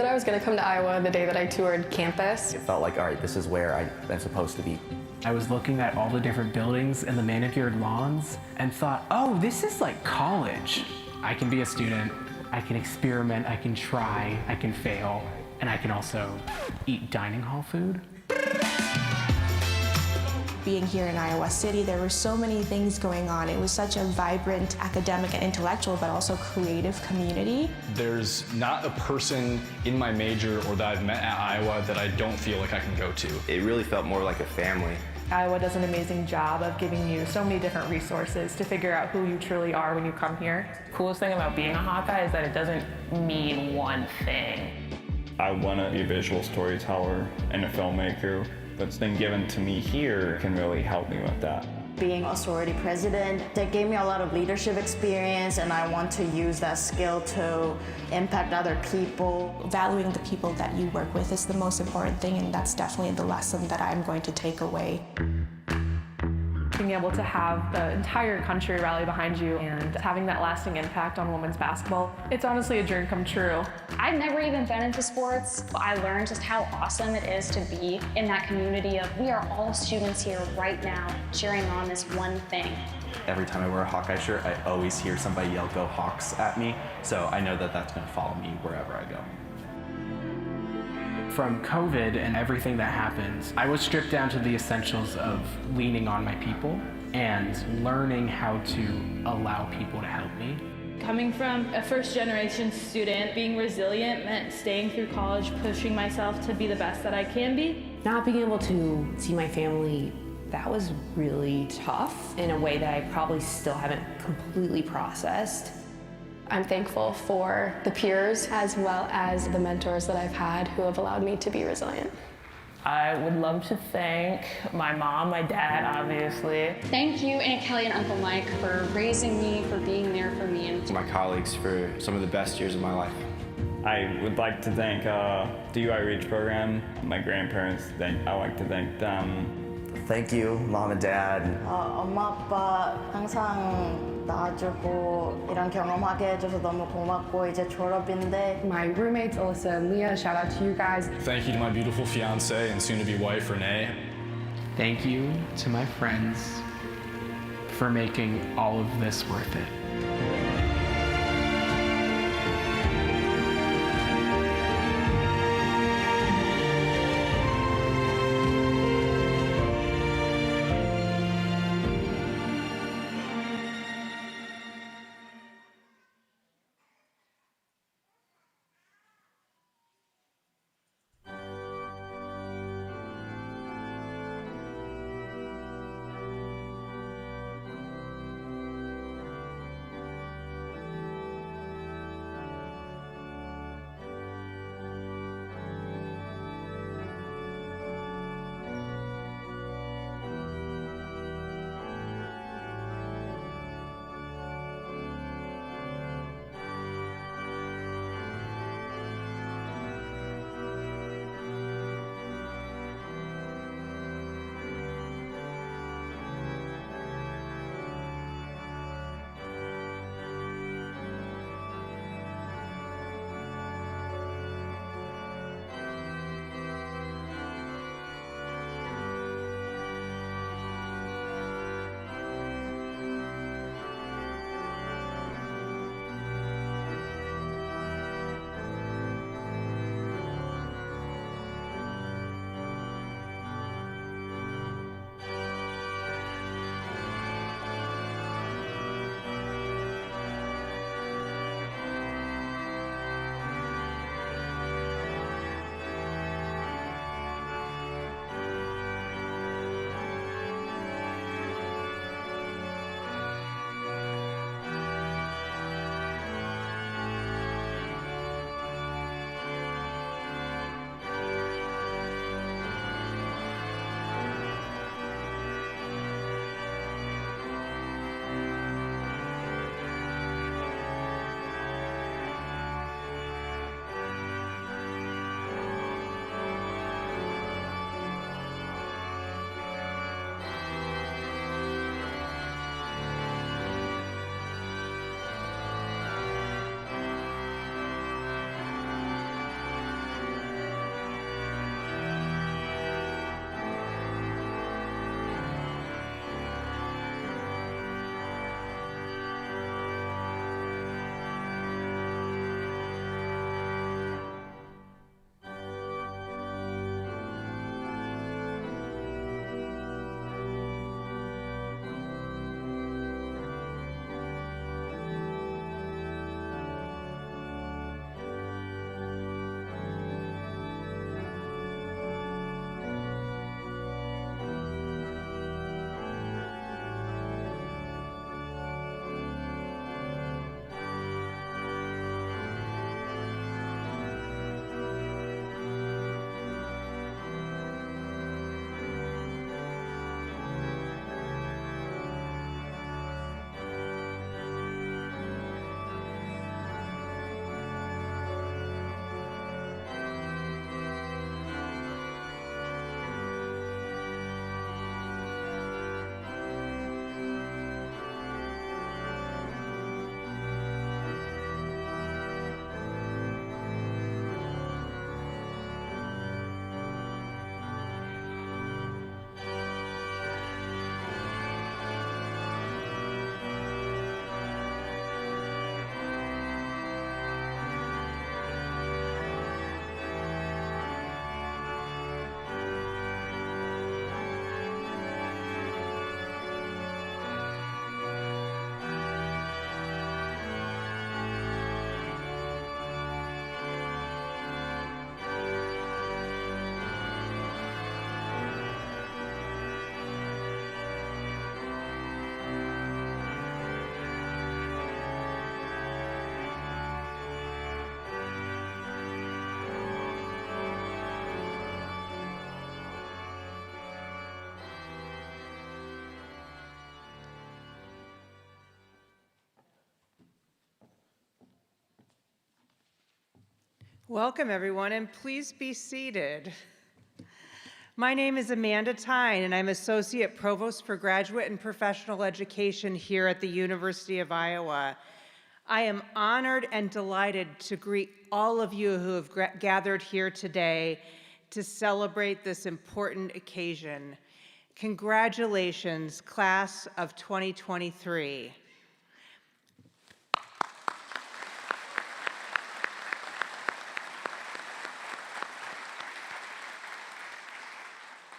that I was going to come to Iowa the day that I toured campus. It felt like, all right, this is where I'm supposed to be. I was looking at all the different buildings and the manicured lawns and thought, oh, this is like college. I can be a student, I can experiment, I can try, I can fail, and I can also eat dining hall food. Being here in Iowa City, there were so many things going on. It was such a vibrant academic and intellectual, but also creative community. There's not a person in my major or that I've met at Iowa that I don't feel like I can go to. It really felt more like a family. Iowa does an amazing job of giving you so many different resources to figure out who you truly are when you come here. The coolest thing about being a Hawkeye is that it doesn't mean one thing. I want to be a visual storyteller and a filmmaker. What's been given to me here can really help me with that. Being a sorority president, that gave me a lot of leadership experience, and I want to use that skill to impact other people. Valuing the people that you work with is the most important thing, and that's definitely the lesson that I'm going to take away. Being able to have the entire country rally behind you and having that lasting impact on women's basketball, it's honestly a dream come true. I've never even been into sports. I learned just how awesome it is to be in that community of we are all students here right now cheering on this one thing. Every time I wear a Hawkeye shirt, I always hear somebody yell, "Go Hawks," at me. So I know that that's going to follow me wherever I go. From COVID and everything that happened, I was stripped down to the essentials of leaning on my people and learning how to allow people to help me. Coming from a first-generation student, being resilient meant staying through college, pushing myself to be the best that I can be. Not being able to see my family, that was really tough in a way that I probably still haven't completely processed. I'm thankful for the peers as well as the mentors that I've had who have allowed me to be resilient. I would love to thank my mom, my dad, obviously. Thank you, Aunt Kelly and Uncle Mike, for raising me, for being there for me. And My colleagues for some of the best years of my life. I would like to thank the UI Reach program, my grandparents. I'd like to thank them. Thank you, Mom and Dad. 엄마, 아빠 항상 낳아주고 이런 경험하게 해줘서 너무 고맙고 이제 졸업인데. My roommates, Alyssa and Leah, shout out to you guys. Thank you to my beautiful fiance and soon-to-be wife, Renee. Thank you to my friends for making all of this worth it. Welcome, everyone, and please be seated. My name is Amanda Tyne, and I'm Associate Provost for Graduate and Professional Education here at the University of Iowa. I am honored and delighted to greet all of you who have gathered here today to celebrate this important occasion. Congratulations, class of 2023.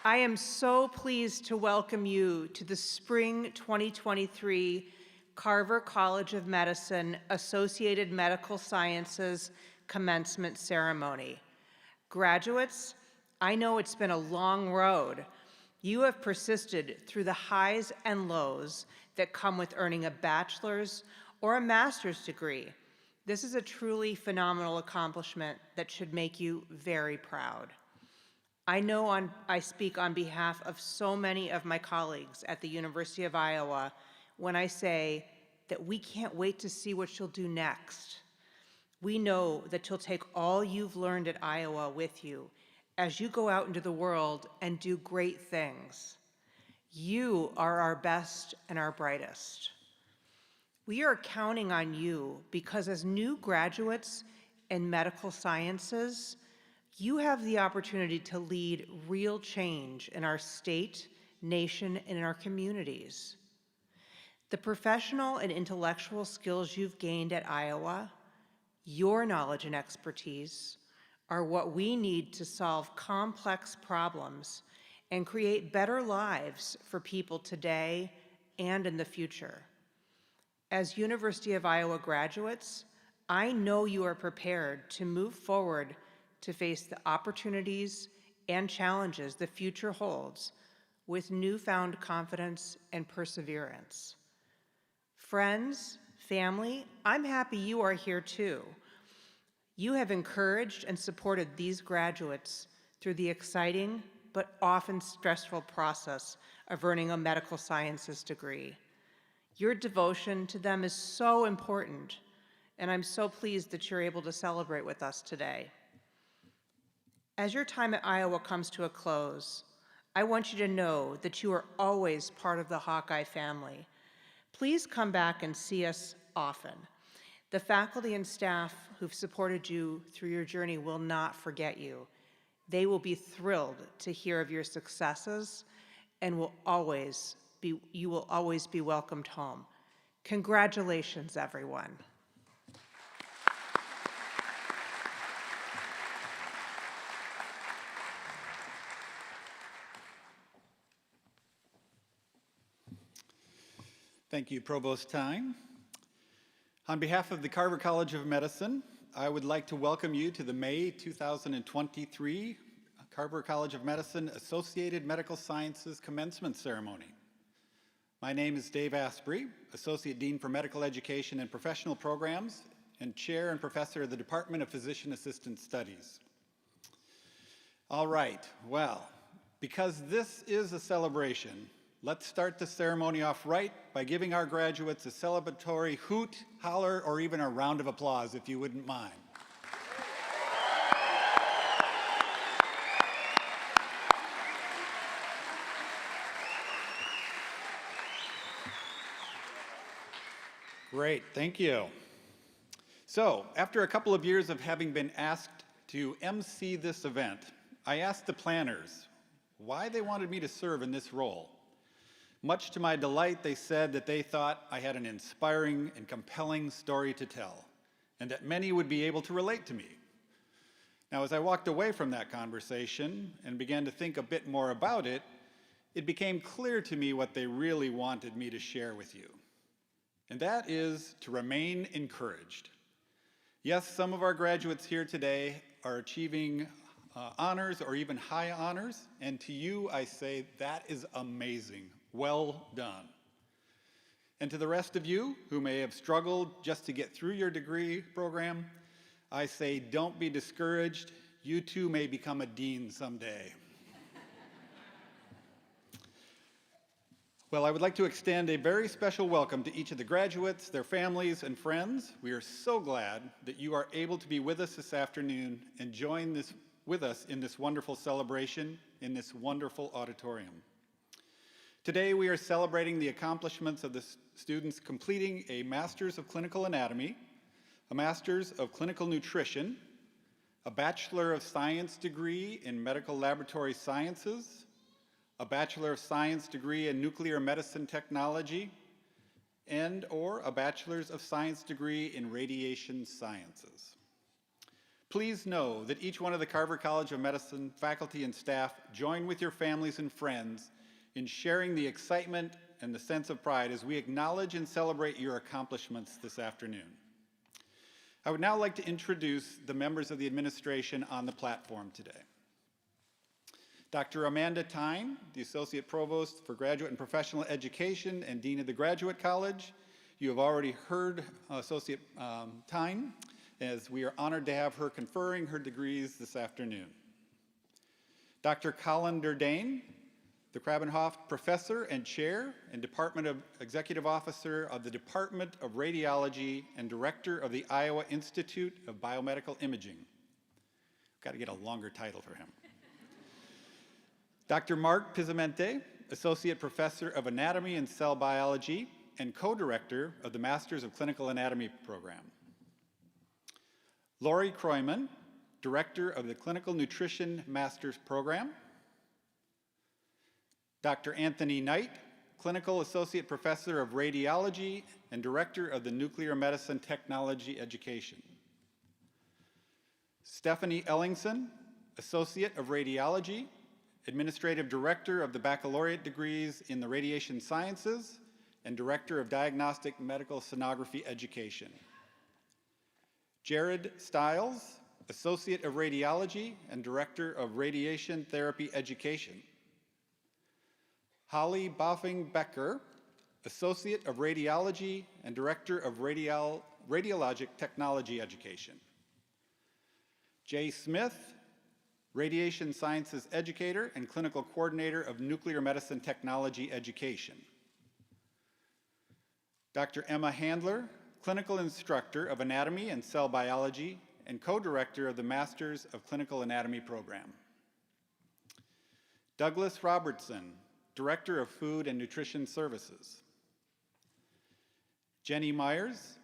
I am so pleased to welcome you to the Spring 2023 Carver College of Medicine Associated Medical Sciences Commencement Ceremony. Graduates, I know it's been a long road. You have persisted through the highs and lows that come with earning a bachelor's or a master's degree. This is a truly phenomenal accomplishment that should make you very proud. I know I speak on behalf of so many of my colleagues at the University of Iowa when I say that we can't wait to see what you'll do next. We know that you'll take all you've learned at Iowa with you as you go out into the world and do great things. You are our best and our brightest. We are counting on you because as new graduates in medical sciences, you have the opportunity to lead real change in our state, nation, and in our communities. The professional and intellectual skills you've gained at Iowa, your knowledge and expertise, are what we need to solve complex problems and create better lives for people today and in the future. As University of Iowa graduates, I know you are prepared to move forward to face the opportunities and challenges the future holds with newfound confidence and perseverance. Friends, family, I'm happy you are here too. You have encouraged and supported these graduates through the exciting but often stressful process of earning a medical sciences degree. Your devotion to them is so important, and I'm so pleased that you're able to celebrate with us today. As your time at Iowa comes to a close, I want you to know that you are always part of the Hawkeye family. Please come back and see us often. The faculty and staff who've supported you through your journey will not forget you. They will be thrilled to hear of your successes and you will always be welcomed home. Congratulations, everyone. Thank you, Provost Tyne. On behalf of the Carver College of Medicine, I would like to welcome you to the May 2023 Carver College of Medicine Associated Medical Sciences Commencement Ceremony. My name is Dave Asprey, Associate Dean for Medical Education and Professional Programs, and Chair and Professor of the Department of Physician Assistant Studies. All right, well, because this is a celebration, let's start the ceremony off right by giving our graduates a celebratory hoot, holler, or even a round of applause, if you wouldn't mind. Great, thank you. So, after a couple of years of having been asked to MC this event, I asked the planners why they wanted me to serve in this role. Much to my delight, they said that they thought I had an inspiring and compelling story to tell, and that many would be able to relate to me. Now, as I walked away from that conversation and began to think a bit more about it, it became clear to me what they really wanted me to share with you. And that is to remain encouraged. Yes, some of our graduates here today are achieving honors or even high honors, and to you I say that is amazing. Well done. And to the rest of you who may have struggled just to get through your degree program, I say don't be discouraged. You too may become a dean someday. Well, I would like to extend a very special welcome to each of the graduates, their families, and friends. We are so glad that you are able to be with us this afternoon and join with us in this wonderful celebration in this wonderful auditorium. Today, we are celebrating the accomplishments of the students completing a Master's of Clinical Anatomy, a Master's of Clinical Nutrition, a Bachelor of Science degree in Medical Laboratory Sciences, a Bachelor of Science degree in Nuclear Medicine Technology, and/or a Bachelor's of Science degree in Radiation Sciences. Please know that each one of the Carver College of Medicine faculty and staff join with your families and friends in sharing the excitement and the sense of pride as we acknowledge and celebrate your accomplishments this afternoon. I would now like to introduce the members of the administration on the platform today. Dr. Amanda Tyne, the Associate Provost for Graduate and Professional Education and Dean of the Graduate College. You have already heard Associate Tyne, as we are honored to have her conferring her degrees this afternoon. Dr. Colin Durdane, the Krabenhoff Professor and Chair and Department of Executive Officer of the Department of Radiology and Director of the Iowa Institute of Biomedical Imaging. Got to get a longer title for him. Dr. Mark Pizzamente, Associate Professor of Anatomy and Cell Biology and Co-Director of the Masters of Clinical Anatomy program. Lori Kroyman, Director of the Clinical Nutrition Master's program. Dr. Anthony Knight, Clinical Associate Professor of Radiology and Director of the Nuclear Medicine Technology Education. Stephanie Ellingson, Associate of Radiology, Administrative Director of the Baccalaureate degrees in the Radiation Sciences, and Director of Diagnostic Medical Sonography Education. Jared Stiles, Associate of Radiology and Director of Radiation Therapy Education. Holly Boffing-Becker, Associate of Radiology and Director of Radiologic Technology Education. Jay Smith, Radiation Sciences Educator and Clinical Coordinator of Nuclear Medicine Technology Education. Dr. Emma Handler, Clinical Instructor of Anatomy and Cell Biology and Co-Director of the Masters of Clinical Anatomy program. Douglas Robertson, Director of Food and Nutrition Services. Jenny Myers,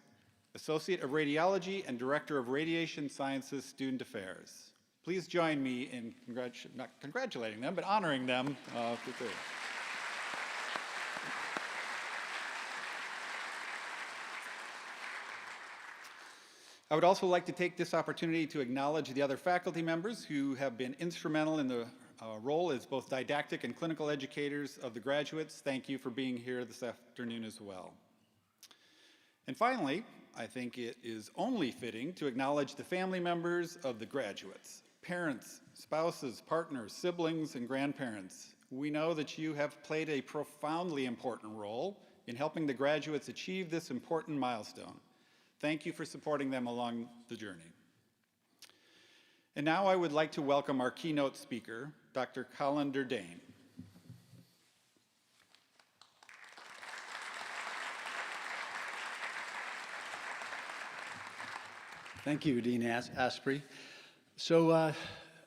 Associate of Radiology and Director of Radiation Sciences Student Affairs. Please join me in not congratulating them, but honoring them. I would also like to take this opportunity to acknowledge the other faculty members who have been instrumental in the role as both didactic and clinical educators of the graduates. Thank you for being here this afternoon as well. And finally, I think it is only fitting to acknowledge the family members of the graduates. Parents, spouses, partners, siblings, and grandparents. We know that you have played a profoundly important role in helping the graduates achieve this important milestone. Thank you for supporting them along the journey. And now I would like to welcome our keynote speaker, Dr. Colin Durdane. Thank you, Dean Asprey. So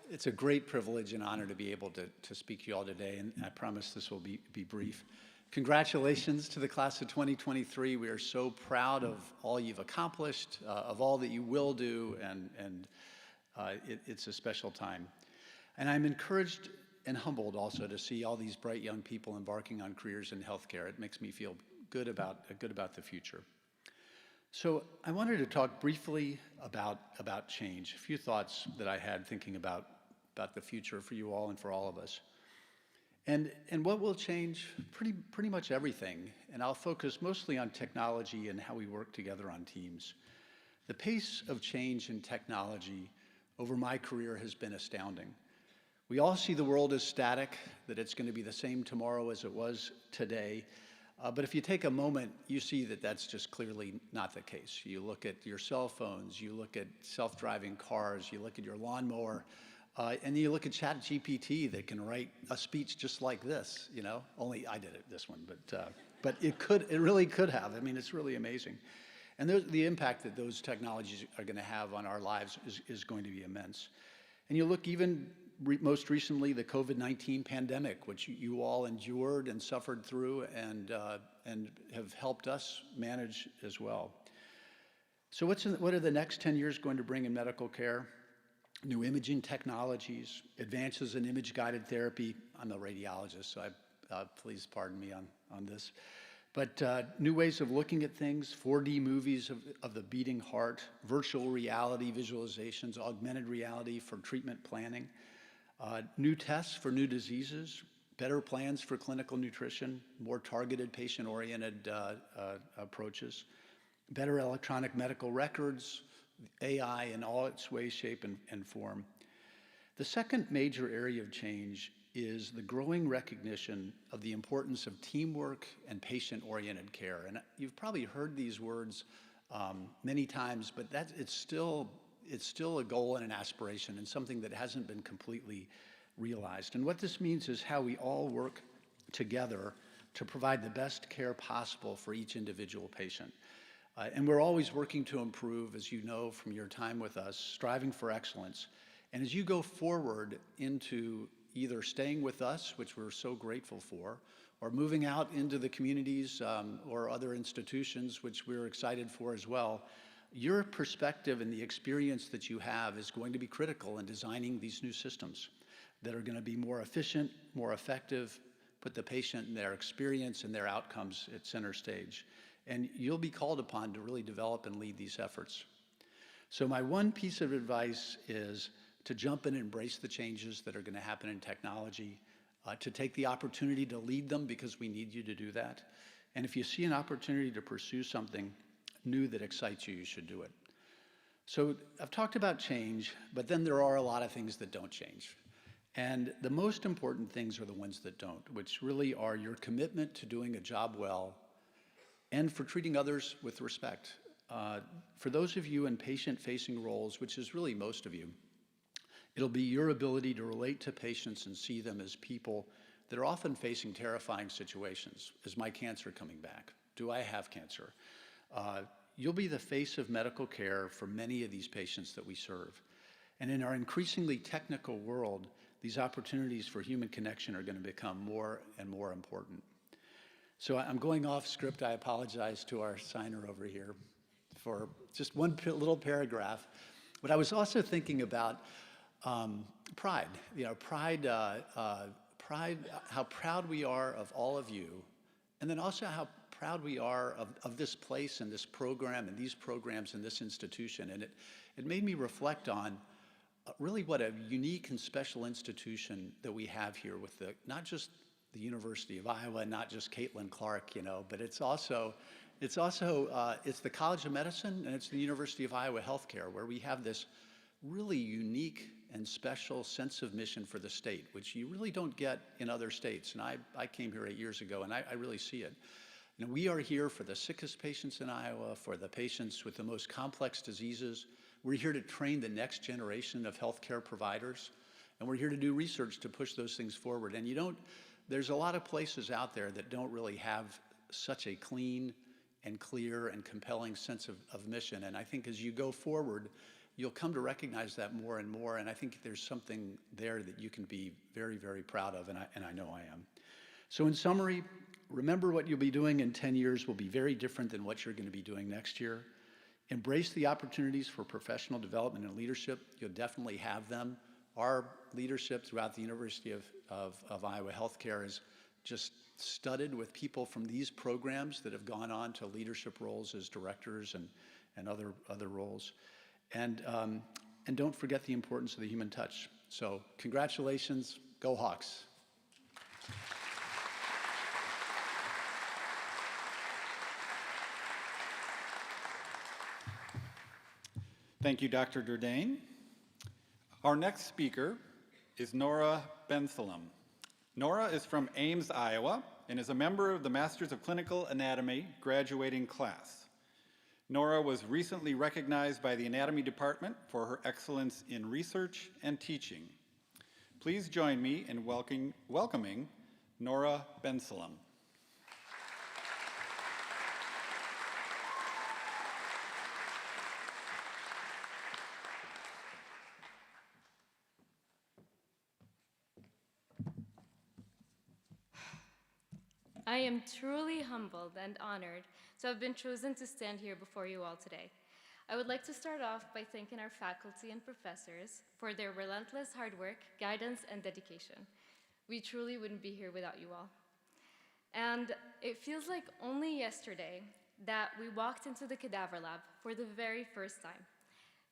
it's a great privilege and honor to be able to speak to you all today, and I promise this will be brief. Congratulations to the class of 2023. We are so proud of all you've accomplished, of all that you will do, and it's a special time. And I'm encouraged and humbled also to see all these bright young people embarking on careers in healthcare. It makes me feel good about the future. So I wanted to talk briefly about change, a few thoughts that I had thinking about the future for you all and for all of us. And what will change? Pretty much everything. And I'll focus mostly on technology and how we work together on teams. The pace of change in technology over my career has been astounding. We all see the world as static, that it's going to be the same tomorrow as it was today. But if you take a moment, you see that that's just clearly not the case. You look at your cell phones, you look at self-driving cars, you look at your lawnmower, And you look at ChatGPT that can write a speech just like this, only I did it, this one, but it really could have. I mean, it's really amazing. And the impact that those technologies are going to have on our lives is going to be immense. And you look even most recently, the COVID-19 pandemic, which you all endured and suffered through and have helped us manage as well. So what are the next 10 years going to bring in medical care? New imaging technologies, advances in image-guided therapy. I'm a radiologist, so please pardon me on this. But new ways of looking at things, 4D movies of the beating heart, virtual reality visualizations, augmented reality for treatment planning, new tests for new diseases, better plans for clinical nutrition, more targeted patient-oriented approaches, better electronic medical records, AI in all its way, shape, and form. The second major area of change is the growing recognition of the importance of teamwork and patient-oriented care. And you've probably heard these words many times, but it's still a goal and an aspiration and something that hasn't been completely realized. And what this means is how we all work together to provide the best care possible for each individual patient. And we're always working to improve, as you know from your time with us, striving for excellence. And as you go forward into either staying with us, which we're so grateful for, or moving out into the communities or other institutions, which we're excited for as well, your perspective and the experience that you have is going to be critical in designing these new systems that are going to be more efficient, more effective, put the patient and their experience and their outcomes at center stage. And you'll be called upon to really develop and lead these efforts. So my one piece of advice is to jump in and embrace the changes that are going to happen in technology, to take the opportunity to lead them because we need you to do that. And if you see an opportunity to pursue something new that excites you, you should do it. So I've talked about change, but then there are a lot of things that don't change. And the most important things are the ones that don't, which really are your commitment to doing a job well and for treating others with respect. For those of you in patient-facing roles, which is really most of you, it'll be your ability to relate to patients and see them as people that are often facing terrifying situations. Is my cancer coming back? Do I have cancer? You'll be the face of medical care for many of these patients that we serve. And in our increasingly technical world, these opportunities for human connection are going to become more and more important. So I'm going off script. I apologize to our signer over here for just one little paragraph. But I was also thinking about pride. Pride, how proud we are of all of you, and then also how proud we are of this place and this program and these programs and this institution. And it made me reflect on really what a unique and special institution that we have here with not just the University of Iowa, not just Caitlin Clark, but it's the College of Medicine and it's the University of Iowa Healthcare, where we have this really unique and special sense of mission for the state, which you really don't get in other states. And I came here 8 years ago, and I really see it. We are here for the sickest patients in Iowa, for the patients with the most complex diseases. We're here to train the next generation of healthcare providers, and we're here to do research to push those things forward. And there's a lot of places out there that don't really have such a clean and clear and compelling sense of mission. And I think as you go forward, you'll come to recognize that more and more. And I think there's something there that you can be very, very proud of, and I know I am. So in summary, remember what you'll be doing in 10 years will be very different than what you're going to be doing next year. Embrace the opportunities for professional development and leadership. You'll definitely have them. Our leadership throughout the University of Iowa Healthcare is just studded with people from these programs that have gone on to leadership roles as directors and other roles. And don't forget the importance of the human touch. So congratulations, go Hawks. Thank you, Dr. Durdane. Our next speaker is Nora Bensalem. Nora is from Ames, Iowa, and is a member of the Masters of Clinical Anatomy graduating class. Nora was recently recognized by the Anatomy Department for her excellence in research and teaching Please join me in welcoming Nora Bensalem. I am truly humbled and honored to have been chosen to stand here before you all today. I would like to start off by thanking our faculty and professors for their relentless hard work, guidance, and dedication. We truly wouldn't be here without you all. And it feels like only yesterday that we walked into the cadaver lab for the very first time.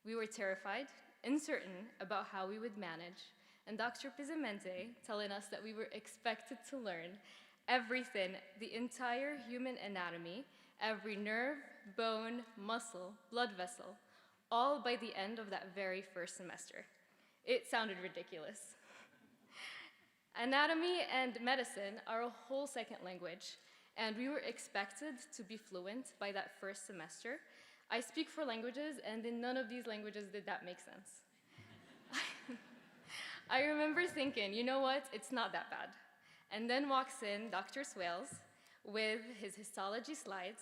We were terrified, uncertain about how we would manage, and Dr. Pizamente telling us that we were expected to learn everything, the entire human anatomy, every nerve, bone, muscle, blood vessel, all by the end of that very first semester. It sounded ridiculous. Anatomy and medicine are a whole second language, and we were expected to be fluent by that first semester. I speak 4 languages, and in none of these languages did that make sense. I remember thinking, you know what, it's not that bad. And then walks in Dr. Swales with his histology slides,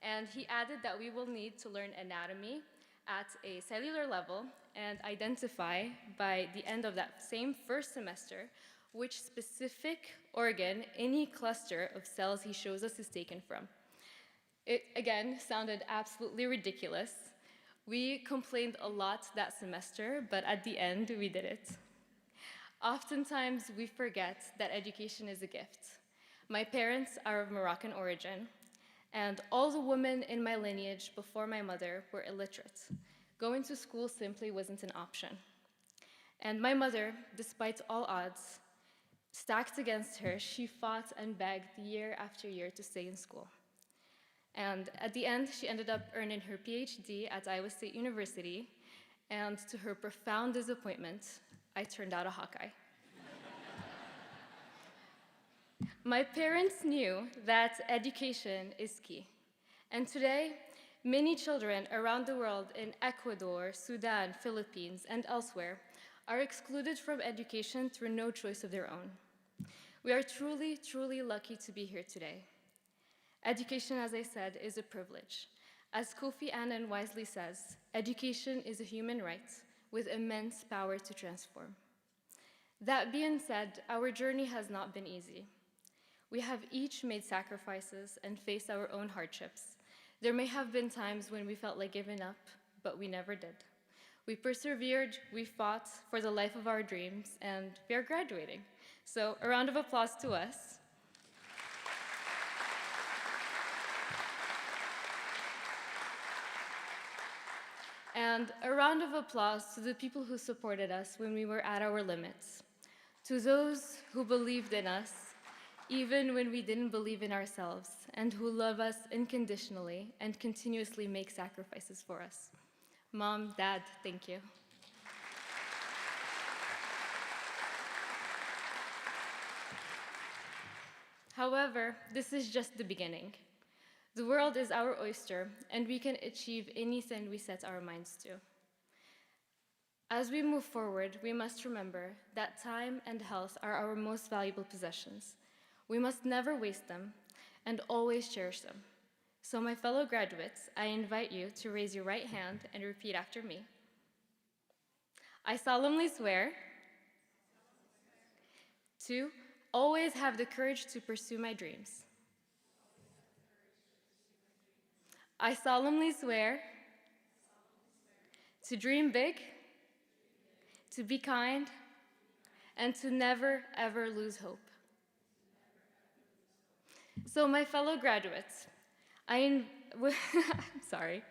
and he added that we will need to learn anatomy at a cellular level and identify by the end of that same first semester which specific organ any cluster of cells he shows us is taken from. It, again, sounded absolutely ridiculous. We complained a lot that semester, but at the end, we did it. Oftentimes, we forget that education is a gift. My parents are of Moroccan origin, and all the women in my lineage before my mother were illiterate. Going to school simply wasn't an option. And my mother, despite all odds, stacked against her, she fought and begged year after year to stay in school. And at the end, she ended up earning her PhD at Iowa State University, and to her profound disappointment, I turned out a Hawkeye. My parents knew that education is key. And today, many children around the world in Ecuador, Sudan, Philippines, and elsewhere are excluded from education through no choice of their own. We are truly, truly lucky to be here today. Education, as I said, is a privilege. As Kofi Annan wisely says, education is a human right with immense power to transform. That being said, our journey has not been easy. We have each made sacrifices and faced our own hardships. There may have been times when we felt like giving up, but we never did. We persevered, we fought for the life of our dreams, and we are graduating. So a round of applause to us. And a round of applause to the people who supported us when we were at our limits. To those who believed in us, even when we didn't believe in ourselves, and who love us unconditionally and continuously make sacrifices for us. Mom, Dad, thank you. However, this is just the beginning. The world is our oyster, and we can achieve anything we set our minds to. As we move forward, we must remember that time and health are our most valuable possessions. We must never waste them and always cherish them. So my fellow graduates, I invite you to raise your right hand and repeat after me. I solemnly swear to always have the courage to pursue my dreams. I solemnly swear to dream big, to be kind, and to never, ever lose hope. So my fellow graduates, I'm sorry.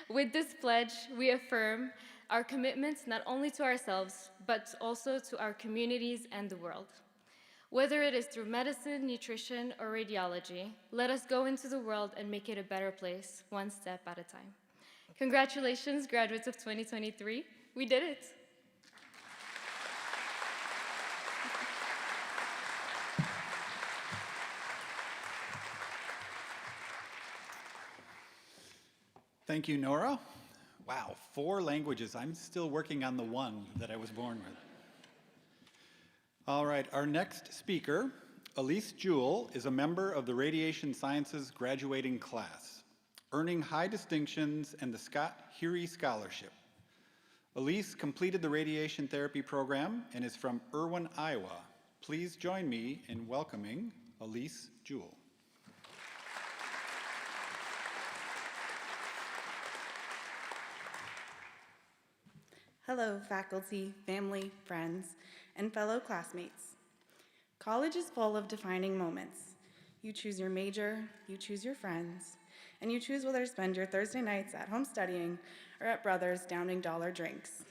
With this pledge, we affirm our commitment not only to ourselves, but also to our communities and the world. Whether it is through medicine, nutrition, or radiology, let us go into the world and make it a better place, one step at a time. Congratulations, graduates of 2023. We did it. Thank you, Nora. Wow, 4 languages. I'm still working on the one that I was born with. All right, our next speaker, Elise Jewell, is a member of the Radiation Sciences graduating class, earning high distinctions and the Scott Hury Scholarship. Elise completed the radiation therapy program and is from Irwin, Iowa. Please join me in welcoming Elise Jewell. Hello, faculty, family, friends, and fellow classmates. College is full of defining moments. You choose your major, you choose your friends, and you choose whether to spend your Thursday nights at home studying or at Brothers downing dollar drinks.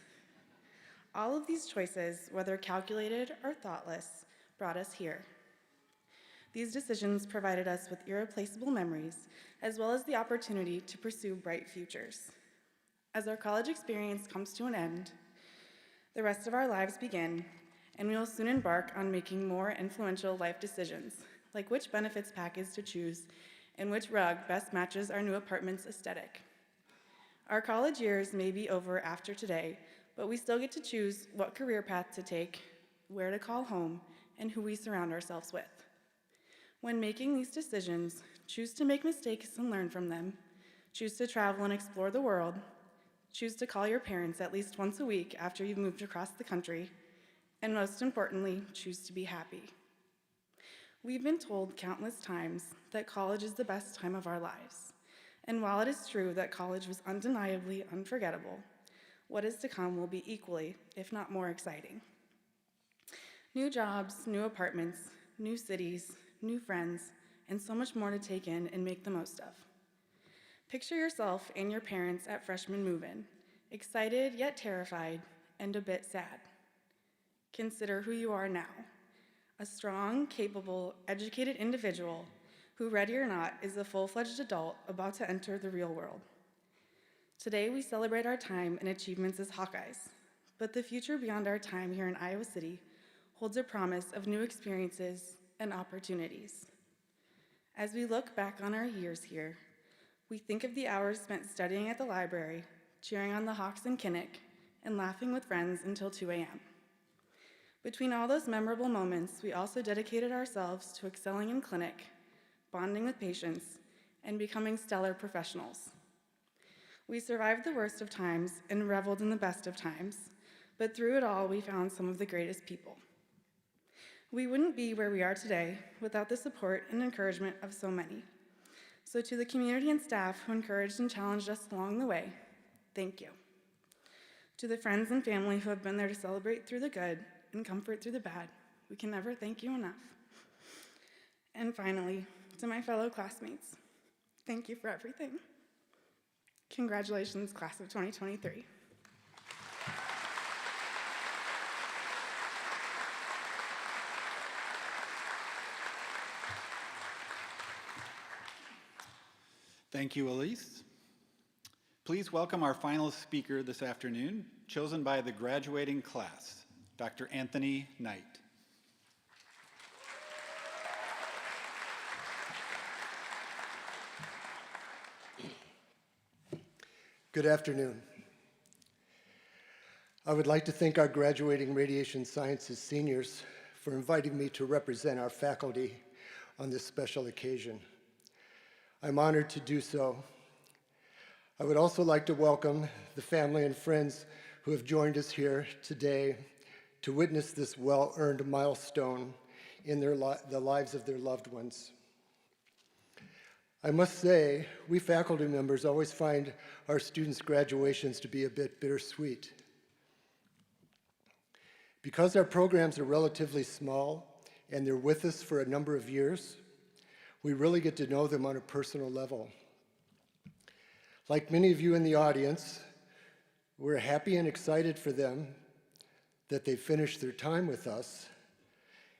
All of these choices, whether calculated or thoughtless, brought us here. These decisions provided us with irreplaceable memories, as well as the opportunity to pursue bright futures. As our college experience comes to an end, the rest of our lives begin, and we will soon embark on making more influential life decisions, like which benefits package to choose and which rug best matches our new apartment's aesthetic. Our college years may be over after today, but we still get to choose what career path to take, where to call home, and who we surround ourselves with. When making these decisions, choose to make mistakes and learn from them, choose to travel and explore the world, choose to call your parents at least once a week after you've moved across the country, and most importantly, choose to be happy. We've been told countless times that college is the best time of our lives. And while it is true that college was undeniably unforgettable, what is to come will be equally, if not more, exciting. New jobs, new apartments, new cities, new friends, and so much more to take in and make the most of. Picture yourself and your parents at freshman move-in, excited yet terrified, and a bit sad. Consider who you are now, a strong, capable, educated individual who, ready or not, is a full-fledged adult about to enter the real world. Today, we celebrate our time and achievements as Hawkeyes, but the future beyond our time here in Iowa City holds a promise of new experiences and opportunities. As we look back on our years here, we think of the hours spent studying at the library, cheering on the Hawks in Kinnick, and laughing with friends until 2 a.m. Between all those memorable moments, we also dedicated ourselves to excelling in clinic, bonding with patients, and becoming stellar professionals. We survived the worst of times and reveled in the best of times, but through it all, we found some of the greatest people. We wouldn't be where we are today without the support and encouragement of so many. So to the community and staff who encouraged and challenged us along the way, thank you. To the friends and family who have been there to celebrate through the good and comfort through the bad, we can never thank you enough. And finally, to my fellow classmates, thank you for everything. Congratulations, class of 2023. Thank you, Elise. Please welcome our final speaker this afternoon, chosen by the graduating class, Dr. Anthony Knight. Good afternoon. I would like to thank our graduating radiation sciences seniors for inviting me to represent our faculty on this special occasion. I'm honored to do so. I would also like to welcome the family and friends who have joined us here today to witness this well-earned milestone in the lives of their loved ones. I must say, we faculty members always find our students' graduations to be a bit bittersweet. Because our programs are relatively small and they're with us for a number of years, we really get to know them on a personal level. Like many of you in the audience, we're happy and excited for them that they finished their time with us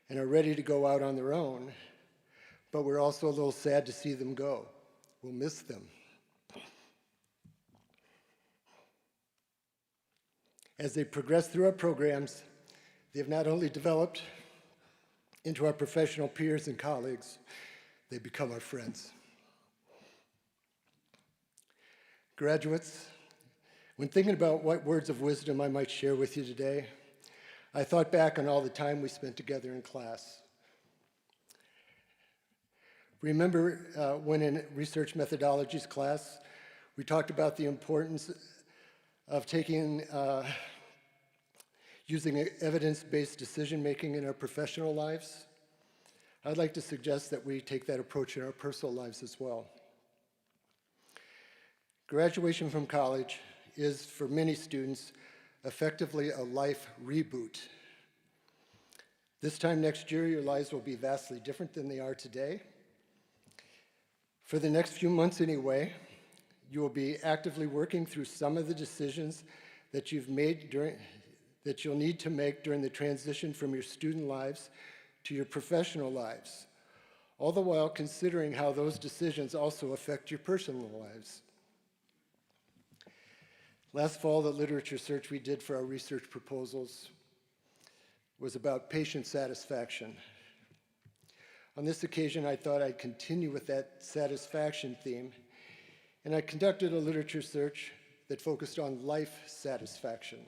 and are ready to go out on their own, but we're also a little sad to see them go. We'll miss them. As they progress through our programs, they have not only developed into our professional peers and colleagues, they become our friends. Graduates, when thinking about what words of wisdom I might share with you today, I thought back on all the time we spent together in class. Remember when in research methodologies class, we talked about the importance of using evidence-based decision-making in our professional lives? I'd like to suggest that we take that approach in our personal lives as well. Graduation from college is, for many students, effectively a life reboot. This time next year, your lives will be vastly different than they are today. For the next few months anyway, you will be actively working through some of the decisions that you've made that you'll need to make during the transition from your student lives to your professional lives, all the while considering how those decisions also affect your personal lives. Last fall, the literature search we did for our research proposals was about patient satisfaction. On this occasion, I thought I'd continue with that satisfaction theme, and I conducted a literature search that focused on life satisfaction.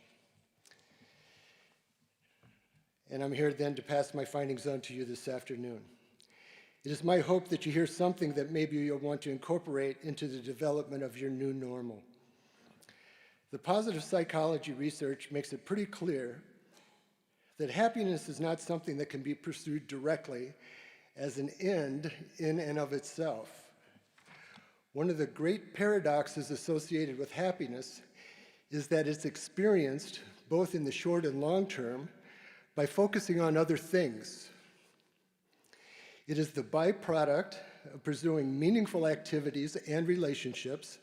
And I'm here then to pass my findings on to you this afternoon. It is my hope that you hear something that maybe you'll want to incorporate into the development of your new normal. The positive psychology research makes it pretty clear that happiness is not something that can be pursued directly as an end in and of itself. One of the great paradoxes associated with happiness is that it's experienced both in the short and long term by focusing on other things. It is the byproduct of pursuing meaningful activities and relationships.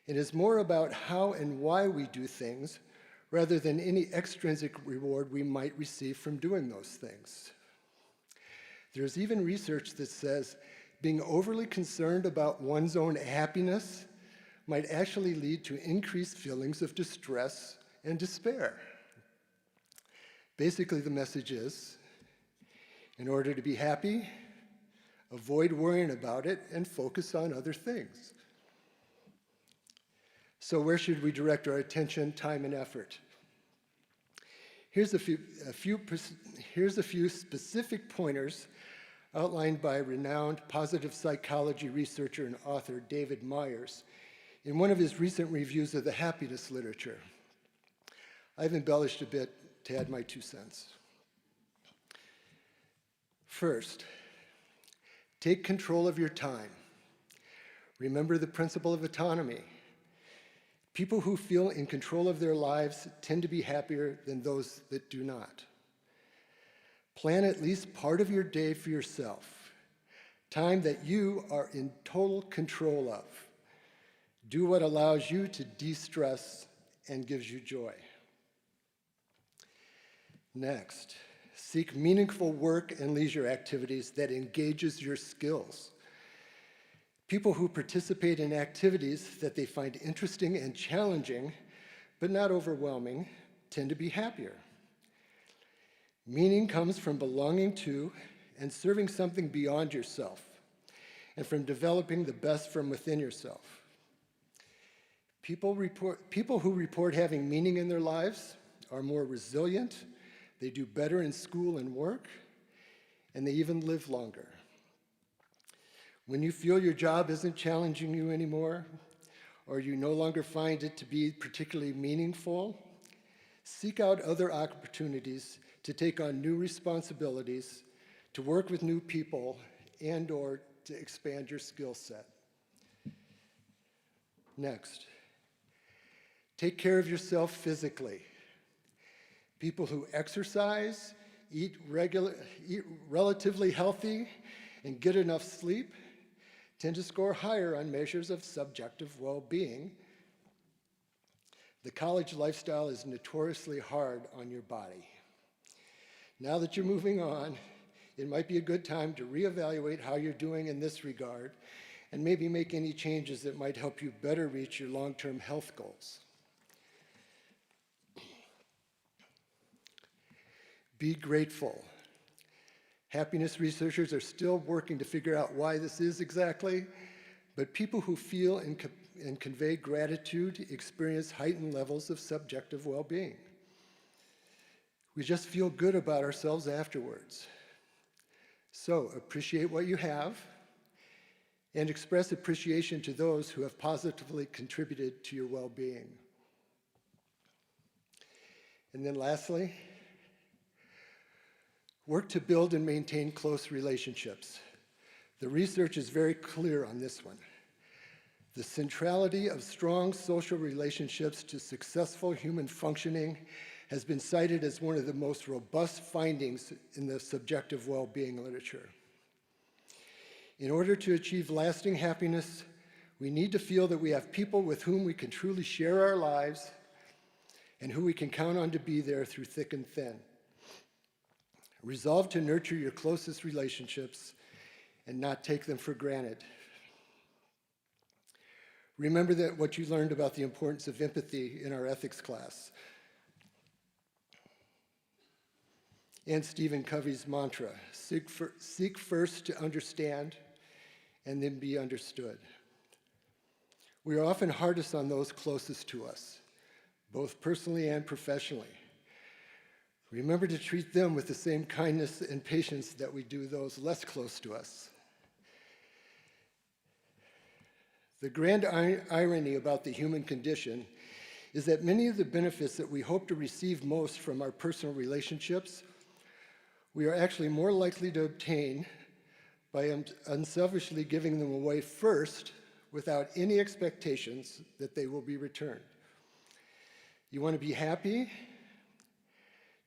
It is more about how and why we do things rather than any extrinsic reward we might receive from doing those things. There's even research that says being overly concerned about one's own happiness might actually lead to increased feelings of distress and despair. Basically, the message is, in order to be happy, avoid worrying about it and focus on other things. So where should we direct our attention, time, and effort? Here's a few specific pointers outlined by renowned positive psychology researcher and author David Myers in one of his recent reviews of the happiness literature. I've embellished a bit to add my 2 cents. First, take control of your time. Remember the principle of autonomy. People who feel in control of their lives tend to be happier than those that do not. Plan at least part of your day for yourself, time that you are in total control of. Do what allows you to de-stress and gives you joy. Next, seek meaningful work and leisure activities that engages your skills. People who participate in activities that they find interesting and challenging, but not overwhelming, tend to be happier. Meaning comes from belonging to and serving something beyond yourself, and from developing the best from within yourself. People who report having meaning in their lives are more resilient, they do better in school and work, and they even live longer. When you feel your job isn't challenging you anymore, or you no longer find it to be particularly meaningful, seek out other opportunities to take on new responsibilities, to work with new people, and/or to expand your skill set. Next, take care of yourself physically. People who exercise, eat relatively healthy, and get enough sleep tend to score higher on measures of subjective well-being. The college lifestyle is notoriously hard on your body. Now that you're moving on, it might be a good time to reevaluate how you're doing in this regard and maybe make any changes that might help you better reach your long-term health goals. Be grateful. Happiness researchers are still working to figure out why this is exactly, but people who feel and convey gratitude experience heightened levels of subjective well-being. We just feel good about ourselves afterwards. So appreciate what you have and express appreciation to those who have positively contributed to your well-being. And then lastly, work to build and maintain close relationships. The research is very clear on this one. The centrality of strong social relationships to successful human functioning has been cited as one of the most robust findings in the subjective well-being literature. In order to achieve lasting happiness, we need to feel that we have people with whom we can truly share our lives and who we can count on to be there through thick and thin. Resolve to nurture your closest relationships and not take them for granted. Remember that what you learned about the importance of empathy in our ethics class. And Stephen Covey's mantra, seek first to understand and then be understood. We are often hardest on those closest to us, both personally and professionally. Remember to treat them with the same kindness and patience that we do those less close to us. The grand irony about the human condition is that many of the benefits that we hope to receive most from our personal relationships, we are actually more likely to obtain by unselfishly giving them away first without any expectations that they will be returned. You want to be happy?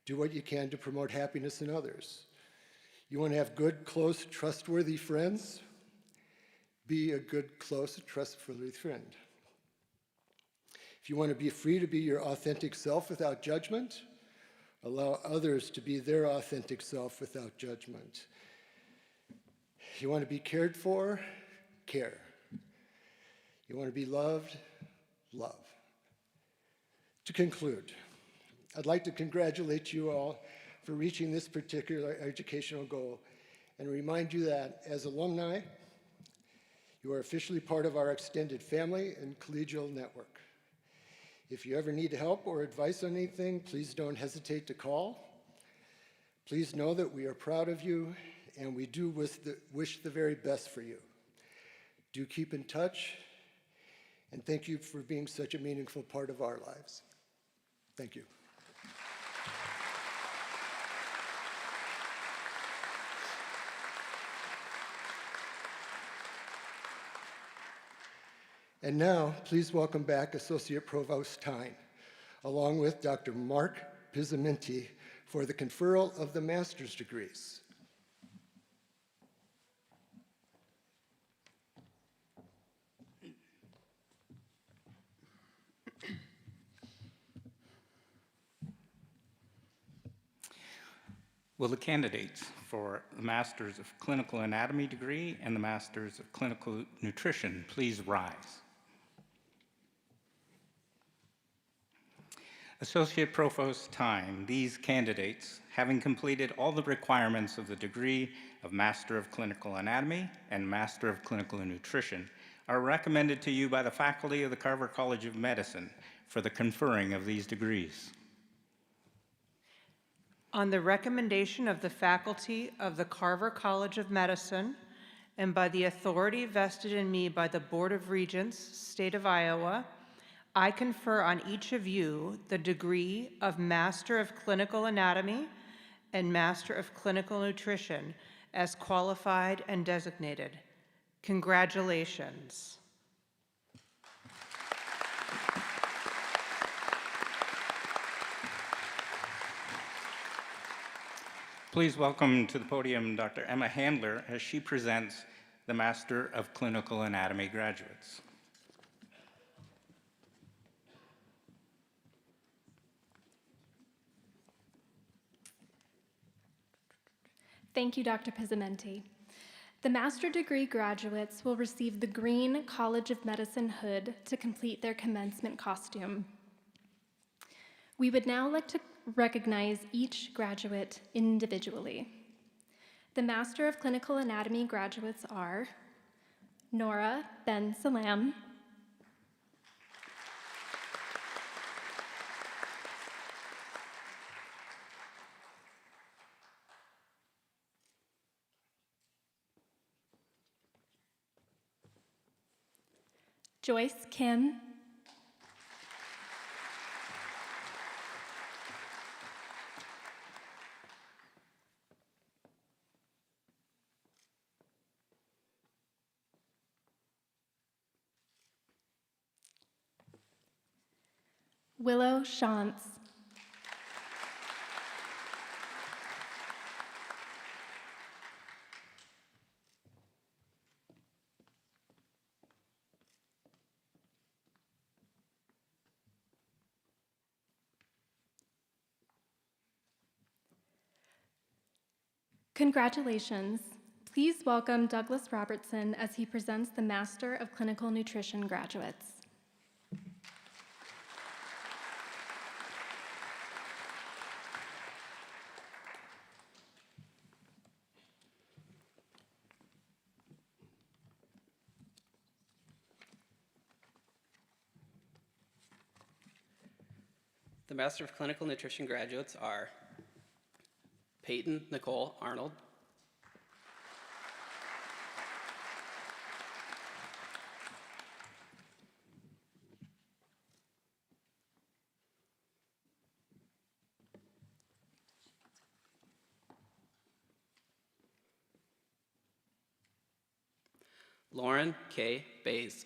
Do what you can to promote happiness in others. You want to have good, close, trustworthy friends? Be a good, close, trustworthy friend. If you want to be free to be your authentic self without judgment, allow others to be their authentic self without judgment. You want to be cared for? Care. You want to be loved? Love. To conclude, I'd like to congratulate you all for reaching this particular educational goal and remind you that as alumni, you are officially part of our extended family and collegial network. If you ever need help or advice on anything, please don't hesitate to call. Please know that we are proud of you and we do wish the very best for you. Do keep in touch, and thank you for being such a meaningful part of our lives. Thank you. And now, please welcome back Associate Provost Tyne, along with Dr. Mark Pizzamenti for the conferral of the master's degrees. Will the candidates for the Master's of Clinical Anatomy degree and the Master's of Clinical Nutrition please rise? Associate Provost Tyne, these candidates, having completed all the requirements of the degree of Master of Clinical Anatomy and Master of Clinical Nutrition, are recommended to you by the faculty of the Carver College of Medicine for the conferring of these degrees. On the recommendation of the faculty of the Carver College of Medicine and by the authority vested in me by the Board of Regents, State of Iowa, I confer on each of you the degree of Master of Clinical Anatomy and Master of Clinical Nutrition as qualified and designated. Congratulations. Please welcome to the podium Dr. Emma Handler as she presents the Master of Clinical Anatomy graduates. Thank you, Dr. Pizzamenti. The master degree graduates will receive the green College of Medicine hood to complete their commencement costume. We would now like to recognize each graduate individually. The Master of Clinical Anatomy graduates are Nora Ben Salam, Joyce Kim. Willow Shantz. Congratulations. Please welcome Douglas Robertson as he presents the Master of Clinical Nutrition graduates. The Master of Clinical Nutrition graduates are Peyton Nicole Arnold, Lauren K. Bays,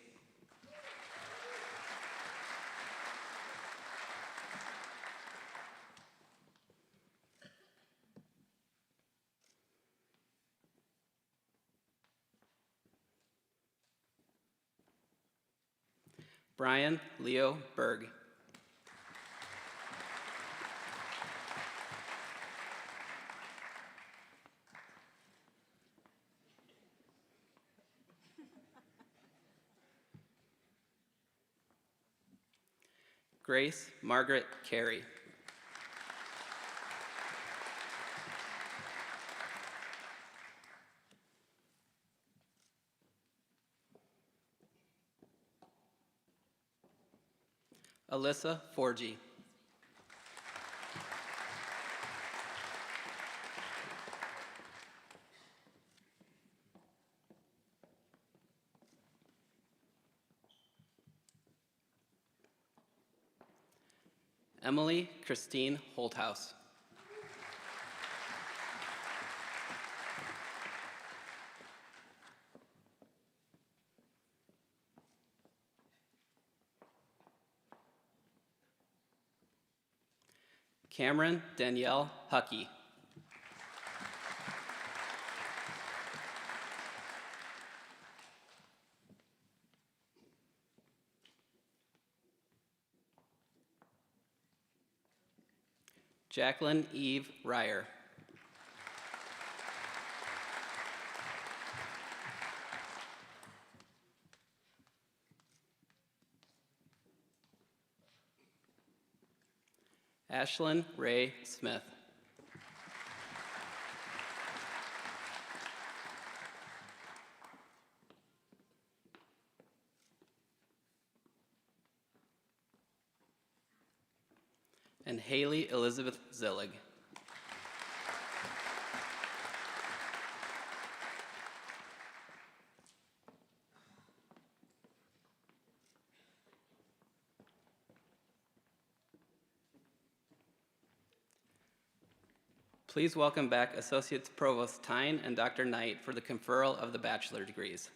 Brian Leo Berg, Grace Margaret Carey, Alyssa Forgy, Emily Christine Holthouse, Cameron Danielle Huckey, Jacqueline Eve Ryer, Ashlyn Ray Smith, and Haley Elizabeth Zillig. Please welcome back Associate Provost Tyne and Dr. Knight for the conferral of the bachelor degrees.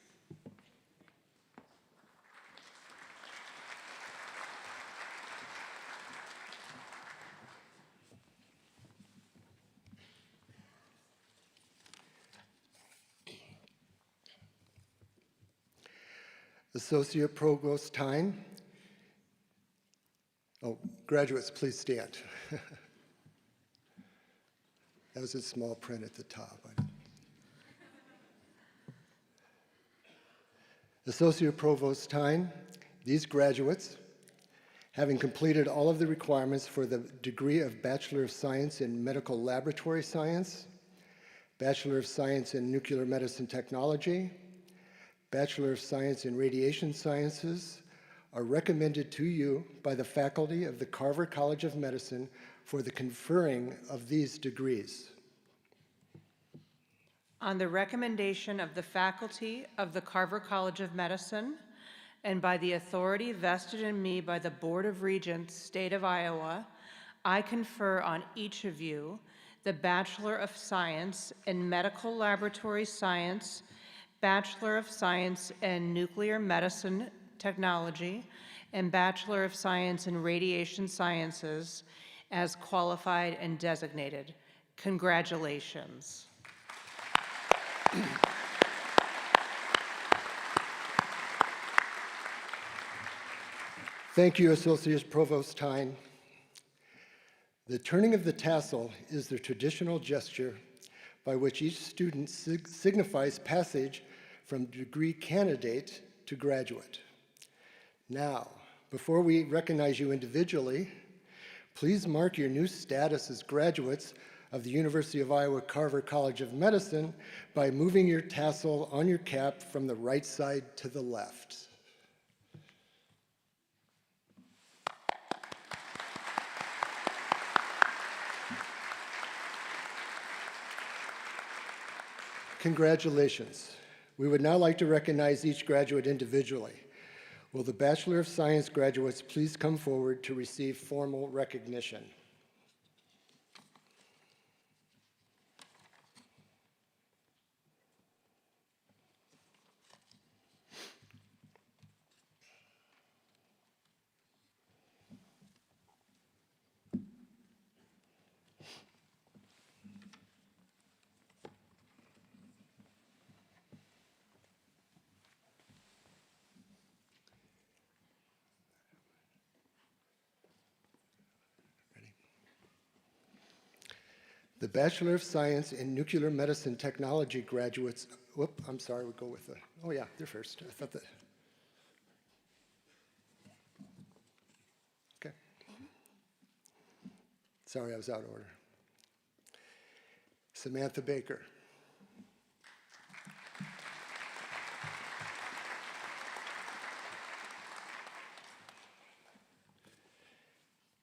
Associate Provost Tyne. Oh, graduates, please stand. That was in small print at the top. Associate Provost Tyne, these graduates, having completed all of the requirements for the degree of Bachelor of Science in Medical Laboratory Science, Bachelor of Science in Nuclear Medicine Technology, Bachelor of Science in Radiation Sciences, are recommended to you by the faculty of the Carver College of Medicine for the conferring of these degrees. On the recommendation of the faculty of the Carver College of Medicine and by the authority vested in me by the Board of Regents, State of Iowa, I confer on each of you the Bachelor of Science in Medical Laboratory Science, Bachelor of Science in Nuclear Medicine Technology, and Bachelor of Science in Radiation Sciences as qualified and designated. Congratulations. Thank you, Associate Provost Tyne. The turning of the tassel is the traditional gesture by which each student signifies passage from degree candidate to graduate. Now, before we recognize you individually, please mark your new status as graduates of the University of Iowa Carver College of Medicine by moving your tassel on your cap from the right side to the left. Congratulations. We would now like to recognize each graduate individually. Will the Bachelor of Science graduates please come forward to receive formal recognition? The Bachelor of Science in Nuclear Medicine Technology graduates, I'm sorry, we'll go with the, oh yeah, they're first. I thought that. Okay. Sorry, I was out of order. Samantha Baker.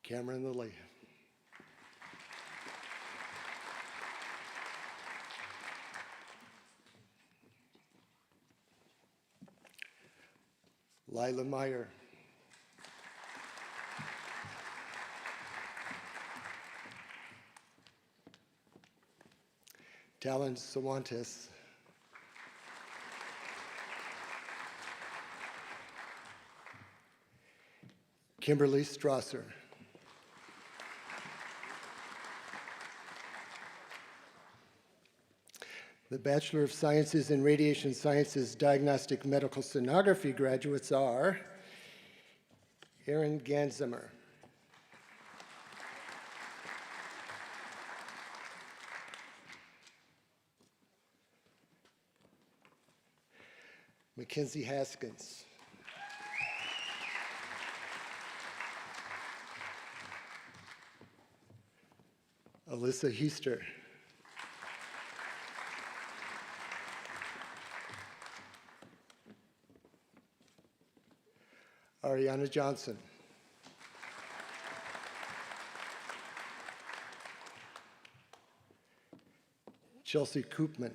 Cameron Lilly. Lila Meyer. Talon Sawantis. Kimberly Strasser. The Bachelor of Sciences in Radiation Sciences Diagnostic Medical Sonography graduates are Aaron Ganzimmer, Mackenzie Haskins, Alyssa Heister, Ariana Johnson, Chelsea Koopman,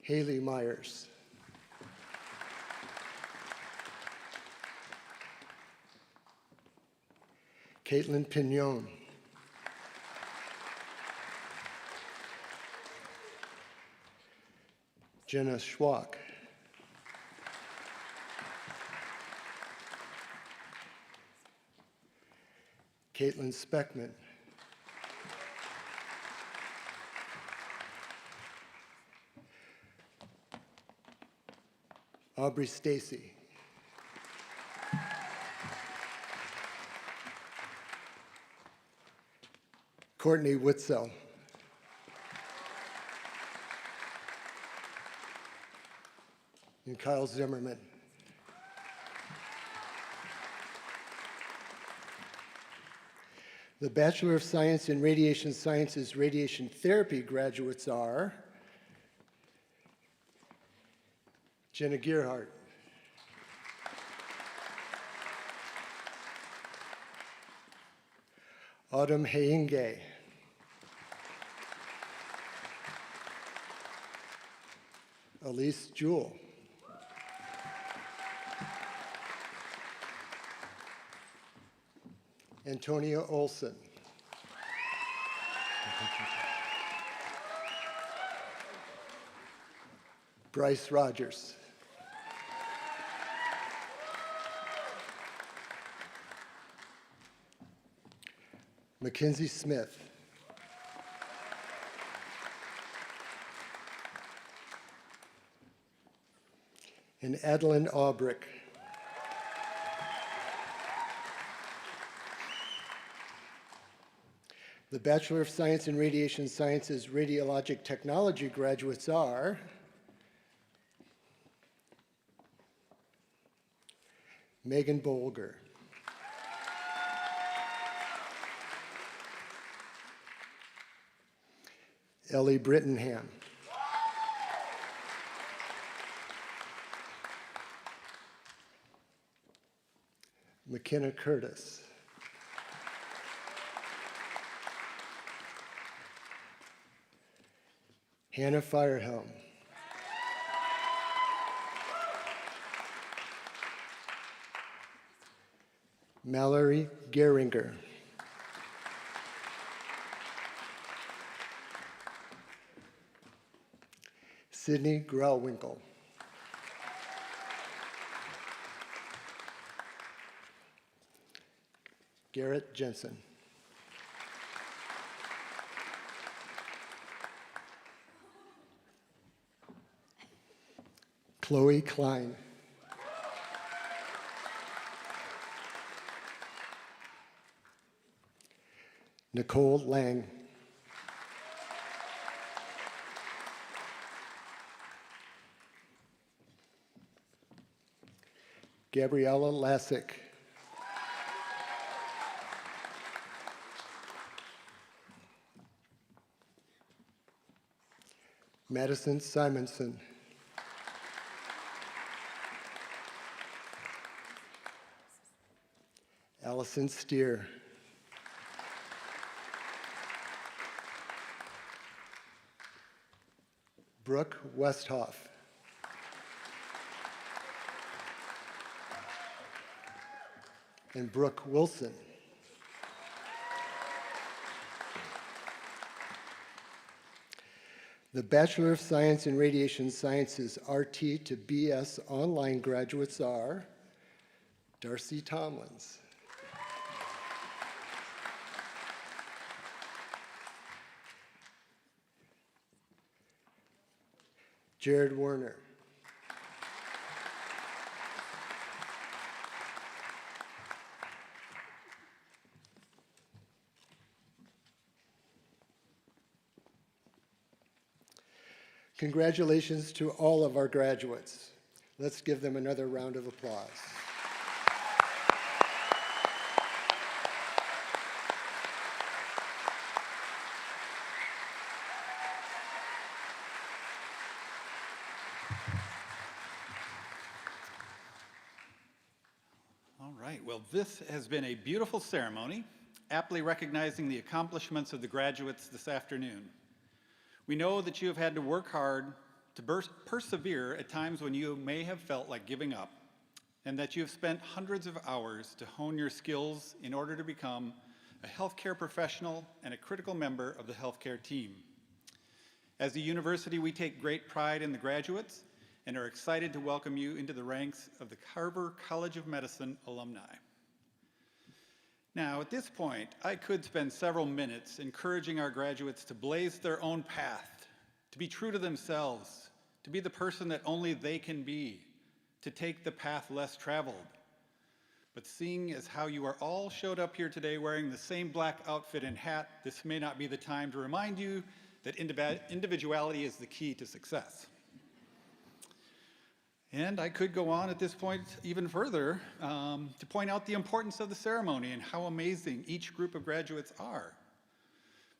Haley Myers, Caitlin Pignon, Jenna Schwach, Caitlin Speckman, Aubrey Stacy, Courtney Witzel, and Kyle Zimmerman. The Bachelor of Science in Radiation Sciences Radiation Therapy graduates are Jenna Gearhart, Autumn Heinge, Elise Jewell. Antonia Olson. Bryce Rogers. Mackenzie Smith. And Adeline Aubrick. The Bachelor of Science in Radiation Sciences Radiologic Technology graduates are Megan Bolger. Ellie Brittenham. McKenna Curtis. Hannah Firehelm. Mallory Geringer. Sydney Grauwinkle. Garrett Jensen. Chloe Klein. Nicole Lang. Gabriella Lassick. Madison Simonson. Allison Steer. Brooke Westhoff. And Brooke Wilson. The Bachelor of Science in Radiation Sciences RT to BS online graduates are Darcy Tomlins. Jared Werner. Congratulations to all of our graduates. Let's give them another round of applause. All right, well, this has been a beautiful ceremony, aptly recognizing the accomplishments of the graduates this afternoon. We know that you have had to work hard to persevere at times when you may have felt like giving up, and that you have spent hundreds of hours to hone your skills in order to become a healthcare professional and a critical member of the healthcare team. As a university, we take great pride in the graduates and are excited to welcome you into the ranks of the Carver College of Medicine alumni. Now, at this point, I could spend several minutes encouraging our graduates to blaze their own path, to be true to themselves, to be the person that only they can be, to take the path less traveled. But seeing as how you are all showed up here today wearing the same black outfit and hat, this may not be the time to remind you that individuality is the key to success. And I could go on at this point even further to point out the importance of the ceremony and how amazing each group of graduates are.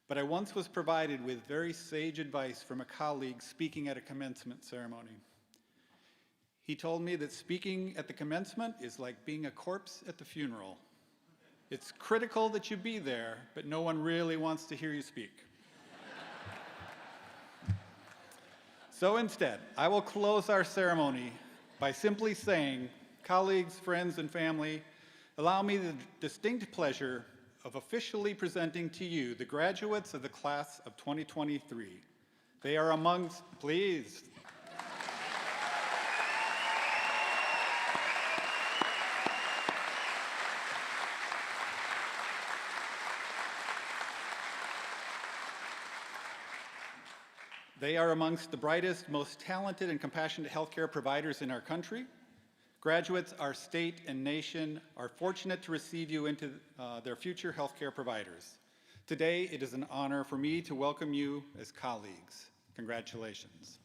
But I once was provided with very sage advice from a colleague speaking at a commencement ceremony. He told me that speaking at the commencement is like being a corpse at the funeral. It's critical that you be there, but no one really wants to hear you speak. So instead, I will close our ceremony by simply saying, colleagues, friends, and family, allow me the distinct pleasure of officially presenting to you the graduates of the class of 2023. They are amongst, please. They are amongst the brightest, most talented, and compassionate healthcare providers in our country. Graduates, our state and nation are fortunate to receive you into their future healthcare providers. Today, it is an honor for me to welcome you as colleagues. Congratulations.